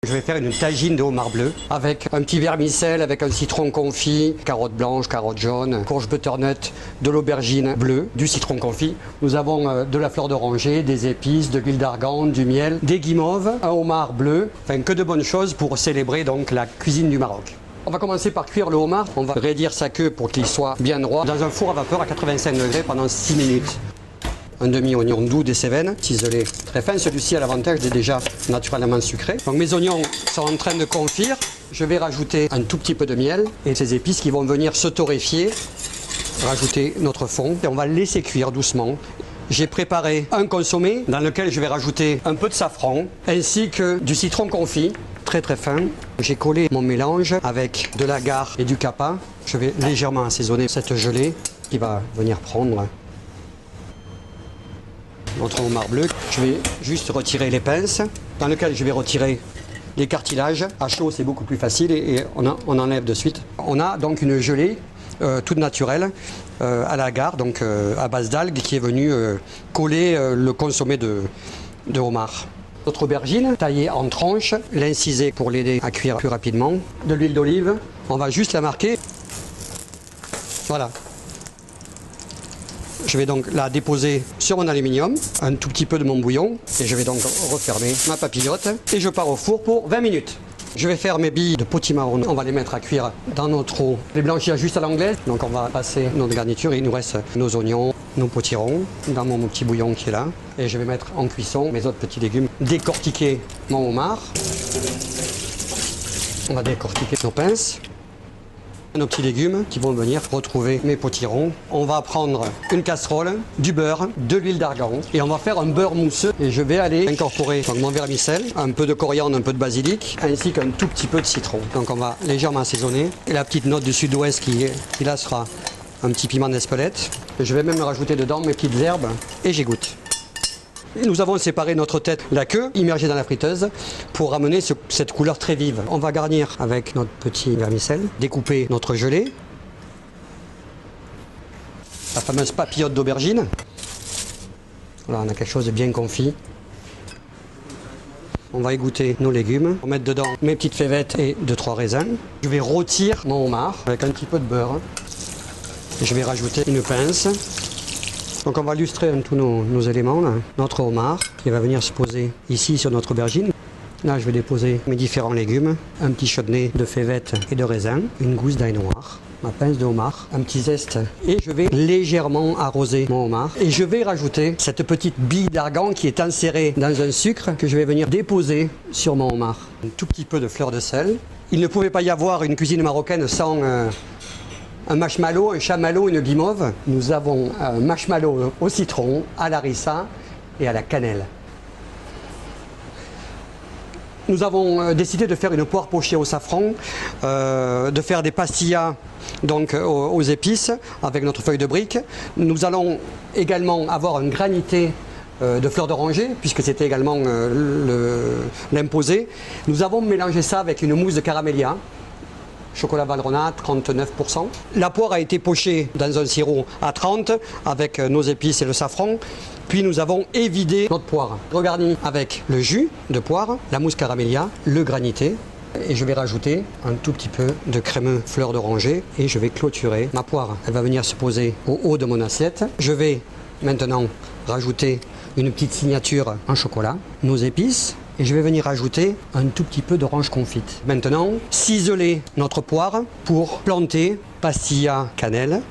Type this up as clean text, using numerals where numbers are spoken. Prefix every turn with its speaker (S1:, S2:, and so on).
S1: Je vais faire une tagine de homard bleu avec un petit vermicelle, avec un citron confit, carottes blanches, carottes jaunes, courge butternut, de l'aubergine bleue, du citron confit. Nous avons de la fleur d'oranger, des épices, de l'huile d'argan, du miel, des guimauves, un homard bleu, enfin que de bonnes choses pour célébrer donc la cuisine du Maroc. On va commencer par cuire le homard. On va raidir sa queue pour qu'il soit bien droit dans un four à vapeur à 85 degrés pendant 6 minutes. Un demi-oignon doux des Cévennes, ciselé très fin. Celui-ci a l'avantage d'être déjà naturellement sucré. Donc mes oignons sont en train de confire. Je vais rajouter un tout petit peu de miel et ces épices qui vont venir se torréfier. Rajouter notre fond et on va le laisser cuire doucement. J'ai préparé un consommé dans lequel je vais rajouter un peu de safran ainsi que du citron confit très fin. J'ai collé mon mélange avec de l'agar et du capa. Je vais légèrement assaisonner cette gelée qui va venir prendre notre homard bleu. Je vais juste retirer les pinces dans lequel je vais retirer les cartilages. À chaud c'est beaucoup plus facile et on enlève de suite. On a donc une gelée toute naturelle à l'agar, donc à base d'algues qui est venue coller le consommé de homard. Notre aubergine taillée en tranches, l'inciser pour l'aider à cuire plus rapidement. De l'huile d'olive, on va juste la marquer. Voilà. Je vais donc la déposer sur mon aluminium, un tout petit peu de mon bouillon, et je vais donc refermer ma papillote et je pars au four pour 20 minutes. Je vais faire mes billes de potimarron, on va les mettre à cuire dans notre eau, les blanchir juste à l'anglaise. Donc on va passer notre garniture et il nous reste nos oignons, nos potirons dans mon petit bouillon qui est là. Et je vais mettre en cuisson mes autres petits légumes, décortiquer mon homard. On va décortiquer nos pinces. Nos petits légumes qui vont venir retrouver mes potirons. On va prendre une casserole, du beurre, de l'huile d'argan et on va faire un beurre mousseux. Et je vais aller incorporer donc mon vermicelle, un peu de coriandre, un peu de basilic ainsi qu'un tout petit peu de citron. Donc on va légèrement assaisonner. Et la petite note du sud-ouest qui là sera un petit piment d'Espelette. Je vais même rajouter dedans mes petites herbes et j'égoutte. Et nous avons séparé notre tête, la queue, immergée dans la friteuse pour ramener cette couleur très vive. On va garnir avec notre petit vermicelle, découper notre gelée, la fameuse papillote d'aubergine. Voilà, on a quelque chose de bien confit. On va égoutter nos légumes, on va mettre dedans mes petites fèvettes et 2-3 raisins. Je vais rôtir mon homard avec un petit peu de beurre. Je vais rajouter une pince. Donc on va illustrer tous nos éléments, là. Notre homard qui va venir se poser ici sur notre aubergine. Là je vais déposer mes différents légumes, un petit chutney de fèvettes et de raisins, une gousse d'ail noir, ma pince de homard, un petit zeste et je vais légèrement arroser mon homard. Et je vais rajouter cette petite bille d'argan qui est insérée dans un sucre que je vais venir déposer sur mon homard. Un tout petit peu de fleur de sel. Il ne pouvait pas y avoir une cuisine marocaine sans un marshmallow, un chamallow, une guimauve. Nous avons un marshmallow au citron, à la harissa et à la cannelle. Nous avons décidé de faire une poire pochée au safran, de faire des pastillas donc, aux épices avec notre feuille de brique. Nous allons également avoir un granité de fleurs d'oranger, puisque c'était également l'imposé. Nous avons mélangé ça avec une mousse de caramélia. Chocolat Valrhona, 39%. La poire a été pochée dans un sirop à 30 avec nos épices et le safran. Puis nous avons évidé notre poire. Regarni avec le jus de poire, la mousse caramélia, le granité. Et je vais rajouter un tout petit peu de crémeux fleur d'oranger et je vais clôturer ma poire. Elle va venir se poser au haut de mon assiette. Je vais maintenant rajouter une petite signature en chocolat, nos épices. Et je vais venir ajouter un tout petit peu d'orange confite. Maintenant, ciseler notre poire pour planter pastilla cannelle.